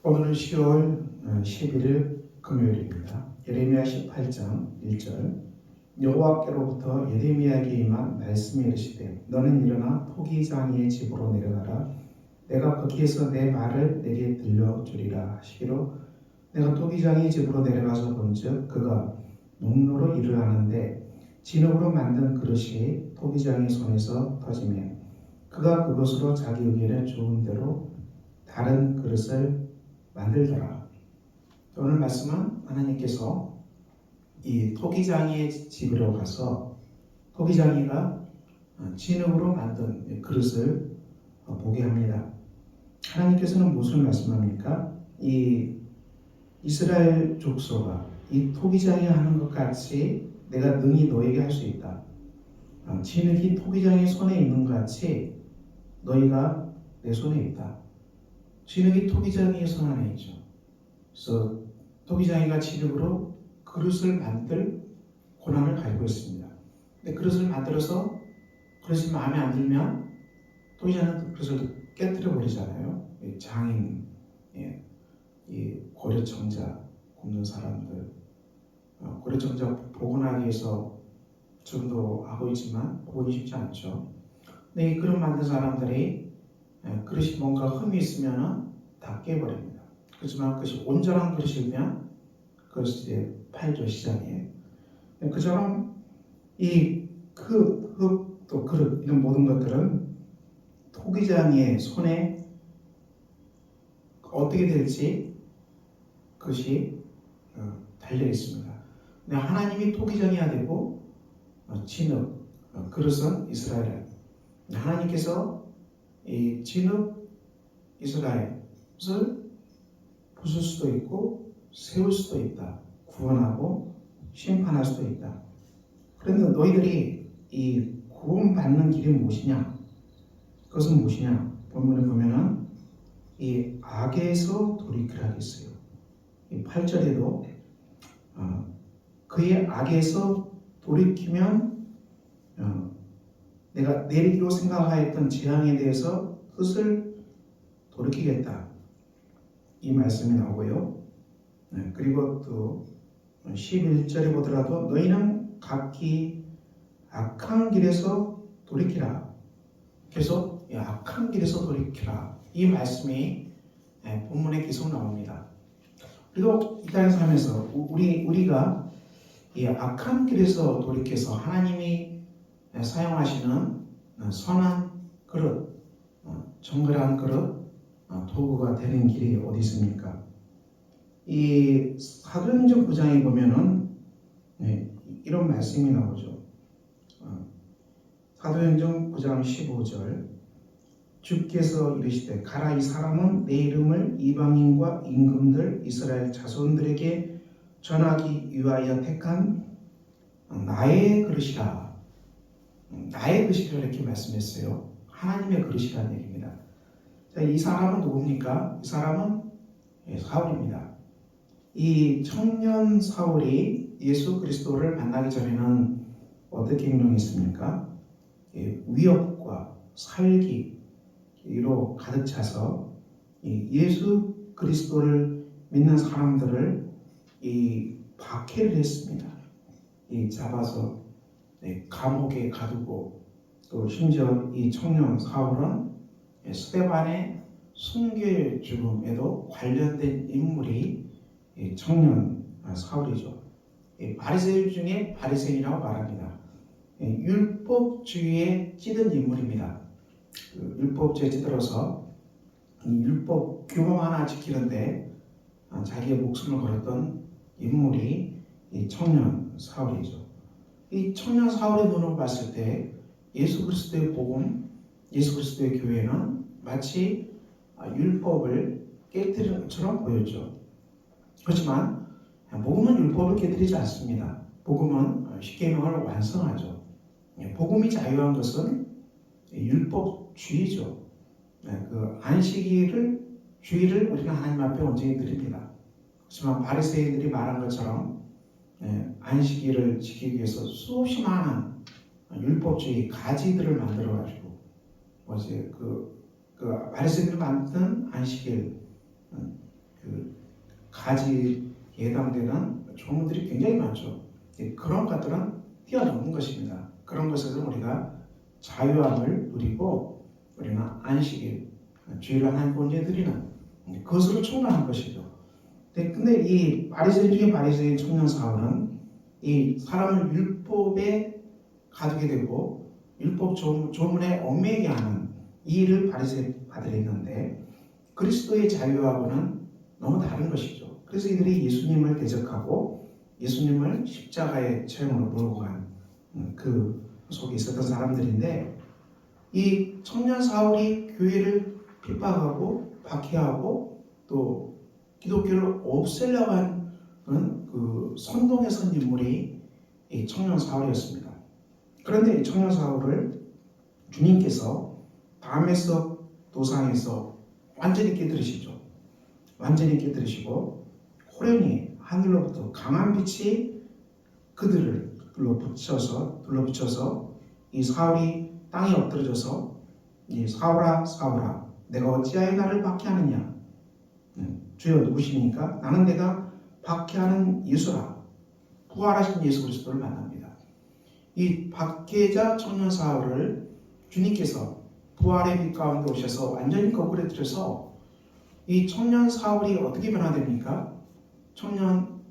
오늘은 10월 11일 금요일입니다. 예레미야 18장 1절 여호와께로부터 예레미야에게 임한 말씀이 이르시되 너는 일어나 토기장이의 집으로 내려가라. 내가 거기에서 내 말을 내게 들려주리라 하시기로 내가 토기장이의 집으로 내려가서 본즉 그가 농로로 일을 하는데 진흙으로 만든 그릇이 토기장의 손에서 터지며 그가 그것으로 자기 의견에 좋은 대로 다른 그릇을 만들더라. 오늘 말씀은 하나님께서 이 토기장이의 집으로 가서 토기장이가 진흙으로 만든 그릇을 보게 합니다. 하나님께서는 무슨 말씀합니까? 이 이스라엘 족속아 이 토기장이 하는 것 같이 내가 능히 너에게 할 수 있다. 진흙이 토기장의 손에 있는 것 같이 너희가 내 손에 있다. 진흙이 토기장이의 손 안에 있죠. 그래서 토기장이가 진흙으로 그릇을 만들 고난을 가지고 있습니다. 근데 그릇을 만들어서 그릇이 마음에 안 들면 토기장은 그릇을 깨뜨려 버리잖아요. 장인, 이 고려청자 굽는 사람들, 고려청자 복원하기 위해서 지금도 하고 있지만 보기 쉽지 않죠. 근데 이 그릇 만든 사람들이 그릇이 뭔가 흠이 있으면 다 깨버립니다. 그렇지만 그것이 온전한 그릇이면 그것이 이제 팔죠, 시장에. 그처럼 이 흙, 또 그릇 이런 모든 것들은 토기장의 손에 어떻게 될지 그것이 달려 있습니다. 근데 하나님이 토기장이야 되고 진흙, 그릇은 이스라엘. 하나님께서 이 진흙 이스라엘을 부술 수도 있고 세울 수도 있다. 구원하고 심판할 수도 있다. 그런데 너희들이 이 구원받는 길이 무엇이냐? 그것은 무엇이냐? 본문에 보면은 이 악에서 돌이키라 했어요. 이 8절에도 그의 악에서 돌이키면 내가 내리기로 생각하였던 재앙에 대해서 뜻을 돌이키겠다. 이 말씀이 나오고요. 그리고 또 11절에 보더라도 너희는 각기 악한 길에서 돌이키라. 계속 악한 길에서 돌이키라. 이 말씀이 본문에 계속 나옵니다. 그리고 이 땅에 살면서 우리가 이 악한 길에서 돌이켜서 하나님이 사용하시는 선한 그릇, 정결한 그릇, 도구가 되는 길이 어디 있습니까? 이 사도행전 9장에 보면은 이런 말씀이 나오죠. 사도행전 9장 15절 주께서 이르시되 가라 이 사람은 내 이름을 이방인과 임금들 이스라엘 자손들에게 전하기 위하여 택한 나의 그릇이라. 나의 그릇이라 이렇게 말씀했어요. 하나님의 그릇이라는 얘기입니다. 자, 이 사람은 누굽니까? 이 사람은 사울입니다. 이 청년 사울이 예수 그리스도를 만나기 전에는 어떻게 행동했습니까? 위협과 살기로 가득 차서 예수 그리스도를 믿는 사람들을 박해를 했습니다. 잡아서 감옥에 가두고 또 심지어 이 청년 사울은 스데반의 순교의 죽음에도 관련된 인물이 청년 사울이죠. 바리새인 중에 바리새인이라고 말합니다. 율법주의에 찌든 인물입니다. 율법주의에 찌들어서 율법 규범 하나 지키는데 자기의 목숨을 걸었던 인물이 이 청년 사울이죠. 이 청년 사울의 눈으로 봤을 때 예수 그리스도의 복음, 예수 그리스도의 교회는 마치 율법을 깨뜨리는 것처럼 보였죠. 그렇지만 복음은 율법을 깨뜨리지 않습니다. 복음은 십계명을 완성하죠. 복음이 자유한 것은 율법주의죠. 그 안식일을 주의를 우리가 하나님 앞에 온전히 드립니다. 그렇지만 바리새인들이 말한 것처럼 안식일을 지키기 위해서 수없이 많은 율법주의 가지들을 만들어가지고 바리새인들이 만든 안식일 그 가지에 해당되는 조문들이 굉장히 많죠. 그런 것들은 뛰어넘는 것입니다. 그런 것에서 우리가 자유함을 누리고 우리는 안식일, 주일 하나님 본제 드리는 그것으로 충분한 것이죠. 근데 이 바리새인 중에 바리새인 청년 사울은 이 사람을 율법에 가두게 되고 율법 조문에 얽매이게 하는 이 일을 바리새인 아들이 했는데 그리스도의 자유하고는 너무 다른 것이죠. 그래서 이들이 예수님을 대적하고 예수님을 십자가의 체험으로 몰고 간 그 속에 있었던 사람들인데 이 청년 사울이 교회를 핍박하고 박해하고 또 기독교를 없애려고 하는 그 선동에 선 인물이 이 청년 사울이었습니다. 그런데 이 청년 사울을 주님께서 다메섹 도상에서 완전히 깨뜨리시죠. 완전히 깨뜨리시고 호련히 하늘로부터 강한 빛이 그들을 둘러붙여서 이 사울이 땅에 엎드려져서 이 사울아 사울아 내가 어찌하여 나를 박해하느냐 주여 누구십니까? 나는 내가 박해하는 예수라. 부활하신 예수 그리스도를 만납니다. 이 박해자 청년 사울을 주님께서 부활의 빛 가운데 오셔서 완전히 거꾸러뜨려서 이 청년 사울이 어떻게 변화됩니까? 청년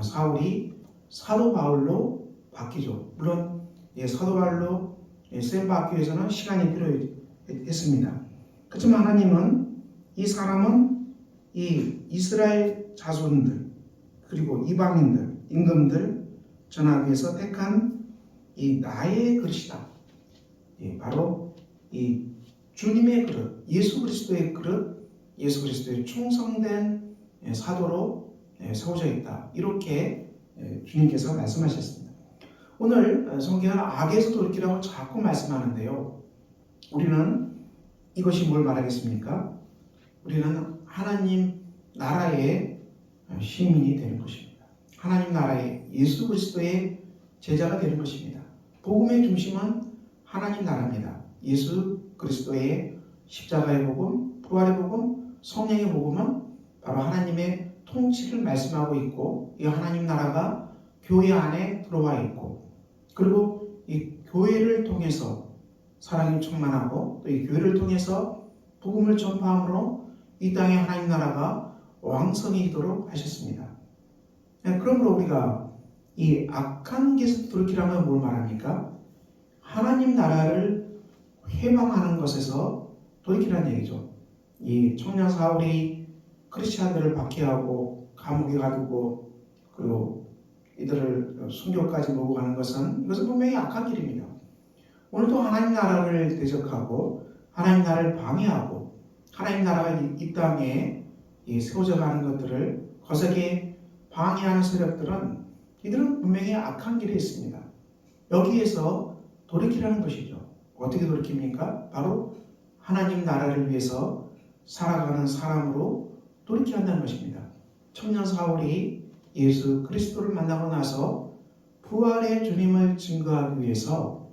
사울이 사도 바울로 바뀌죠. 물론 사도 바울로 쓰임 받기 위해서는 시간이 필요했습니다. 그렇지만 하나님은 이 사람은 이 이스라엘 자손들 그리고 이방인들 임금들 전하기 위해서 택한 이 나의 그릇이다. 바로 이 주님의 그릇, 예수 그리스도의 그릇, 예수 그리스도의 충성된 사도로 세워져 있다. 이렇게 주님께서 말씀하셨습니다. 오늘 성경은 악에서 돌이키라고 자꾸 말씀하는데요. 우리는 이것이 뭘 말하겠습니까? 우리는 하나님 나라의 시민이 되는 것입니다. 하나님 나라의 예수 그리스도의 제자가 되는 것입니다. 복음의 중심은 하나님 나라입니다. 예수 그리스도의 십자가의 복음, 부활의 복음, 성령의 복음은 바로 하나님의 통치를 말씀하고 있고 이 하나님 나라가 교회 안에 들어와 있고 그리고 이 교회를 통해서 사랑이 충만하고 또 이 교회를 통해서 복음을 전파함으로 이 땅에 하나님 나라가 왕성해지도록 하셨습니다. 그러므로 우리가 이 악한 길에서 돌이키라는 뭘 말합니까? 하나님 나라를 회방하는 것에서 돌이키라는 얘기죠. 이 청년 사울이 크리스찬들을 박해하고 감옥에 가두고 그리고 이들을 순교까지 몰고 가는 이것은 분명히 악한 길입니다. 오늘도 하나님 나라를 대적하고 하나님 나라를 방해하고 하나님 나라가 이 땅에 세워져 가는 것들을 거세게 방해하는 세력들은 이들은 분명히 악한 길에 있습니다. 여기에서 돌이키라는 것이죠. 어떻게 돌이킵니까? 바로 하나님 나라를 위해서 살아가는 사람으로 돌이켜야 한다는 것입니다. 청년 사울이 예수 그리스도를 만나고 나서 부활의 주님을 증거하기 위해서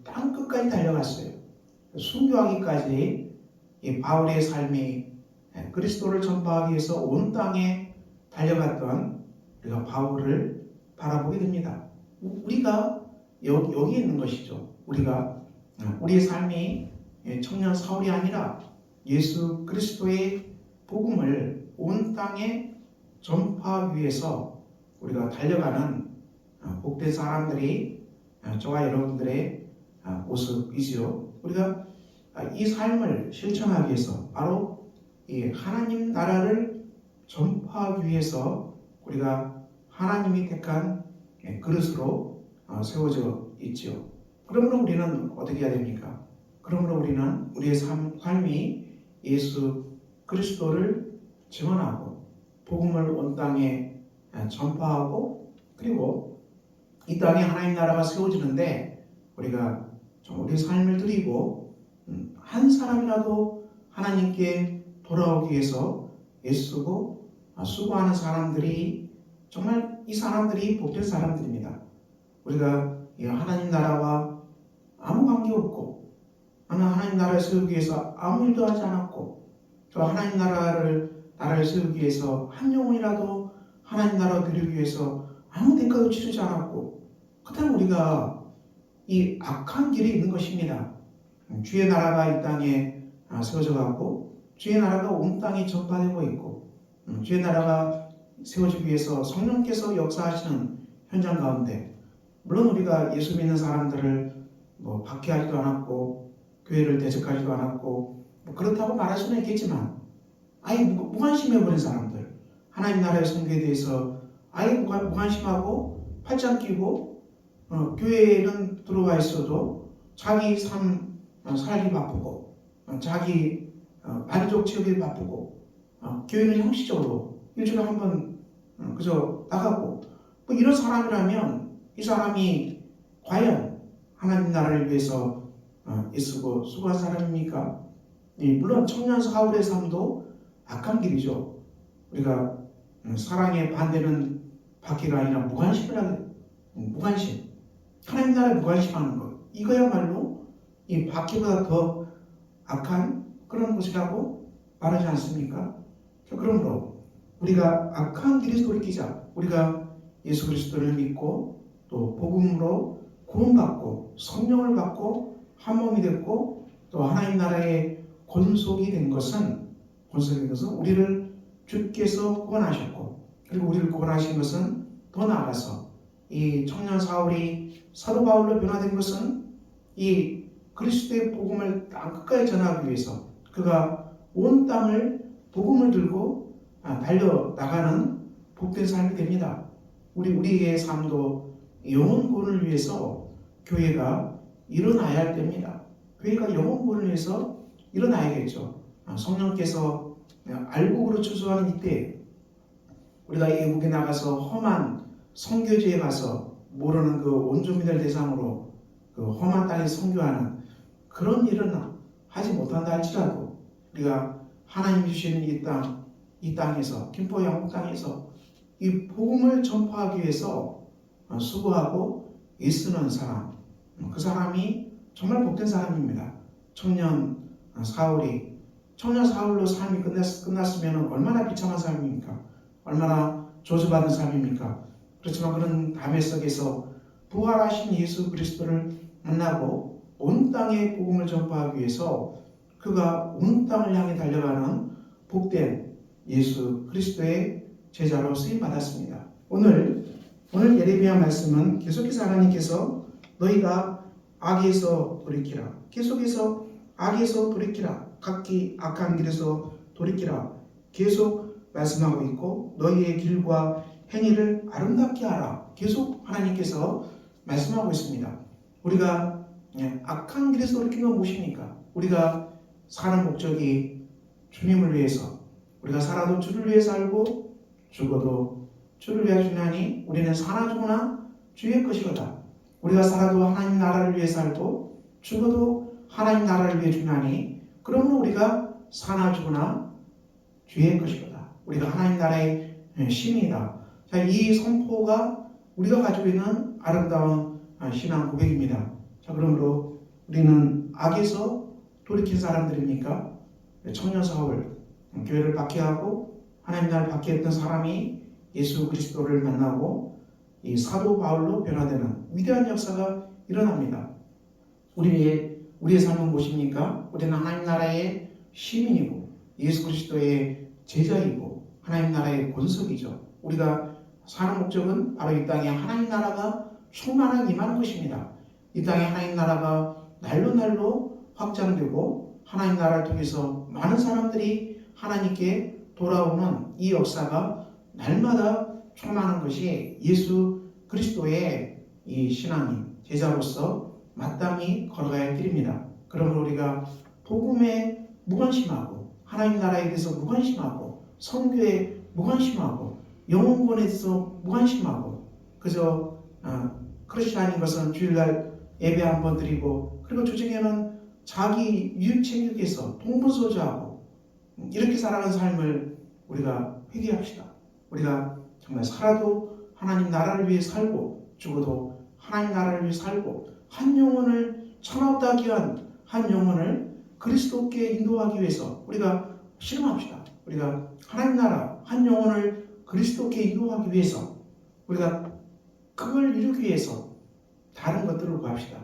땅 끝까지 달려갔어요. 순교하기까지 바울의 삶이 그리스도를 전파하기 위해서 온 땅에 달려갔던 우리가 바울을 바라보게 됩니다. 우리가 여기 있는 것이죠. 우리의 삶이 청년 사울이 아니라 예수 그리스도의 복음을 온 땅에 전파하기 위해서 우리가 달려가는 복된 사람들이 저와 여러분들의 모습이지요. 우리가 이 삶을 실천하기 위해서 바로 이 하나님 나라를 전파하기 위해서 우리가 하나님이 택한 그릇으로 세워져 있지요. 그러므로 우리는 어떻게 해야 됩니까? 그러므로 우리는 우리의 삶이 예수 그리스도를 증언하고 복음을 온 땅에 전파하고 그리고 이 땅에 하나님 나라가 세워지는데 우리가 우리의 삶을 드리고 한 사람이라도 하나님께 돌아오기 위해서 애쓰고 수고하는 사람들이 정말 이 사람들이 복된 사람들입니다. 우리가 하나님 나라와 아무 관계없고 하나님 나라를 세우기 위해서 아무 일도 하지 않았고 또 하나님 나라를 나라를 세우기 위해서 한 영혼이라도 하나님 나라 누리기 위해서 아무 대가도 치르지 않았고, 그렇다면 우리가 이 악한 길에 있는 것입니다. 주의 나라가 이 땅에 세워져 가고, 주의 나라가 온 땅에 전파되고 있고, 주의 나라가 세워지기 위해서 성령께서 역사하시는 현장 가운데, 물론 우리가 예수 믿는 사람들을 박해하지도 않았고 교회를 대적하지도 않았고 그렇다고 말할 수는 있겠지만, 아예 무관심해버린 사람들, 하나님 나라의 선교에 대해서 아예 무관심하고 팔짱 끼고 교회에는 들어와 있어도 자기 삶 살기 바쁘고 자기 만족 채우기 바쁘고 교회는 형식적으로 일주일에 한 번 그저 나가고 이런 사람이라면 이 사람이 과연 하나님 나라를 위해서 애쓰고 수고한 사람입니까? 물론 청년 사울의 삶도 악한 길이죠. 우리가 사랑에 반대는 박해가 아니라 무관심을 하는, 무관심, 하나님 나라에 무관심하는 것, 이거야말로 이 박해보다 더 악한 그런 것이라고 말하지 않습니까? 그러므로 우리가 악한 길에서 돌이키자. 우리가 예수 그리스도를 믿고 또 복음으로 구원받고 성령을 받고 한 몸이 됐고 또 하나님 나라의 권속이 된 것은 우리를 주께서 구원하셨고, 그리고 우리를 구원하신 것은 더 나아가서 이 청년 사울이 사도 바울로 변화된 것은 이 그리스도의 복음을 땅 끝까지 전하기 위해서 그가 온 땅을 복음을 들고 달려나가는 복된 삶이 됩니다. 우리의 삶도 영혼 구원을 위해서 교회가 일어나야 할 때입니다. 교회가 영혼 구원을 위해서 일어나야겠죠. 성령께서 알곡으로 추수하는 이때 우리가 외국에 나가서 험한 선교지에 가서 모르는 그 온주민들 대상으로 그 험한 땅에 선교하는 그런 일은 하지 못한다 할지라도 우리가 하나님이 주시는 이 땅에서 김포 영국 땅에서 이 복음을 전파하기 위해서 수고하고 애쓰는 사람, 그 사람이 정말 복된 사람입니다. 청년 사울로 삶이 끝났으면 얼마나 비참한 삶입니까? 얼마나 저주받은 삶입니까? 그렇지만 그런 다메섹에서 부활하신 예수 그리스도를 만나고 온 땅에 복음을 전파하기 위해서 그가 온 땅을 향해 달려가는 복된 예수 그리스도의 제자로 쓰임 받았습니다. 오늘 예레미야 말씀은 계속해서 하나님께서 너희가 악에서 돌이키라, 계속해서 악에서 돌이키라, 각기 악한 길에서 돌이키라 계속 말씀하고 있고, 너희의 길과 행위를 아름답게 하라 계속 하나님께서 말씀하고 있습니다. 우리가 악한 길에서 돌이키는 건 무엇입니까? 우리가 사는 목적이 주님을 위해서, 우리가 살아도 주를 위해 살고 죽어도 주를 위해 주나니 우리는 사나 죽으나 주의 것이로다. 우리가 살아도 하나님 나라를 위해 살고 죽어도 하나님 나라를 위해 주나니 그러므로 우리가 사나 죽으나 주의 것이로다. 우리가 하나님 나라의 시민이다. 자, 이 선포가 우리가 가지고 있는 아름다운 신앙 고백입니다. 자, 그러므로 우리는 악에서 돌이킨 사람들입니까? 청년 사울, 교회를 박해하고 하나님 나라를 박해했던 사람이 예수 그리스도를 만나고 이 사도 바울로 변화되는 위대한 역사가 일어납니다. 우리의 삶은 무엇입니까? 우리는 하나님 나라의 시민이고 예수 그리스도의 제자이고 하나님 나라의 권속이죠. 우리가 사는 목적은 바로 이 땅에 하나님 나라가 충만하게 임하는 것입니다. 이 땅에 하나님 나라가 날로 확장되고 하나님 나라를 통해서 많은 사람들이 하나님께 돌아오는 이 역사가 날마다 충만한 것이 예수 그리스도의 이 신앙인 제자로서 마땅히 걸어가야 할 길입니다. 그러므로 우리가 복음에 무관심하고 하나님 나라에 대해서 무관심하고 선교에 무관심하고 영혼권에 대해서 무관심하고 그저 크리스찬인 것은 주일날 예배 한번 드리고 그리고 주중에는 자기 유익 챙기기 위해서 동분서주하고 이렇게 살아가는 삶을 우리가 회개합시다. 우리가 정말 살아도 하나님 나라를 위해 살고 죽어도 하나님 나라를 위해 살고 한 영혼을 천하없다 귀한 한 영혼을 그리스도께 인도하기 위해서 우리가 실험합시다. 우리가 하나님 나라, 한 영혼을 그리스도께 이루하기 위해서 우리가 그걸 이루기 위해서 다른 것들을 구합시다.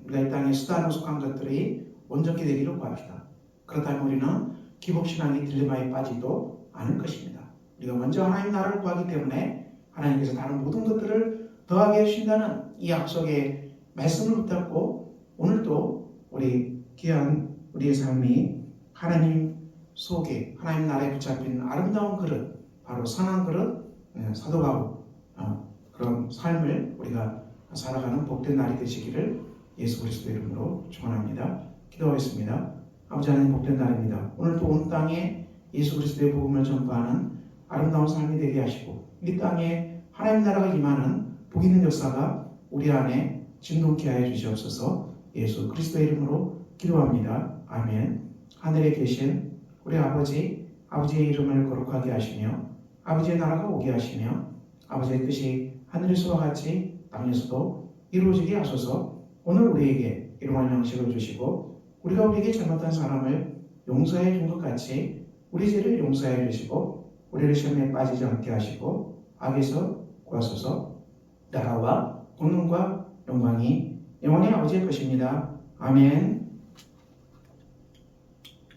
우리가 이 땅에 수단으로 속한 것들이 온전히 되기를 구합시다. 그렇다면 우리는 기복신앙의 딜레마에 빠지도 않을 것입니다. 우리가 먼저 하나님 나라를 구하기 때문에 하나님께서 다른 모든 것들을 더하게 해주신다는 이 약속의 말씀을 붙잡고 오늘도 우리 귀한 우리의 삶이 하나님 속에 하나님 나라에 붙잡힌 아름다운 그릇, 바로 선한 그릇, 사도바울 그런 삶을 우리가 살아가는 복된 날이 되시기를 예수 그리스도 이름으로 축원합니다. 기도하겠습니다. 아버지 하나님, 복된 날입니다. 오늘도 온 땅에 예수 그리스도의 복음을 전파하는 아름다운 삶이 되게 하시고 이 땅에 하나님 나라가 임하는 복 있는 역사가 우리 안에 진동케 하여 주시옵소서. 예수 그리스도의 이름으로 기도합니다. 아멘. 하늘에 계신 우리 아버지, 아버지의 이름을 거룩하게 하시며 아버지의 나라가 오게 하시며 아버지의 뜻이 하늘에서와 같이 땅에서도 이루어지게 하소서. 오늘 우리에게 일용할 양식을 주시고 우리가 우리에게 잘못한 사람을 용서해 준 것 같이 우리 죄를 용서해 주시고 우리를 시험에 빠지지 않게 하시고 악에서 구하소서. 나라와 권능과 영광이 영원히 아버지의 것입니다. 아멘.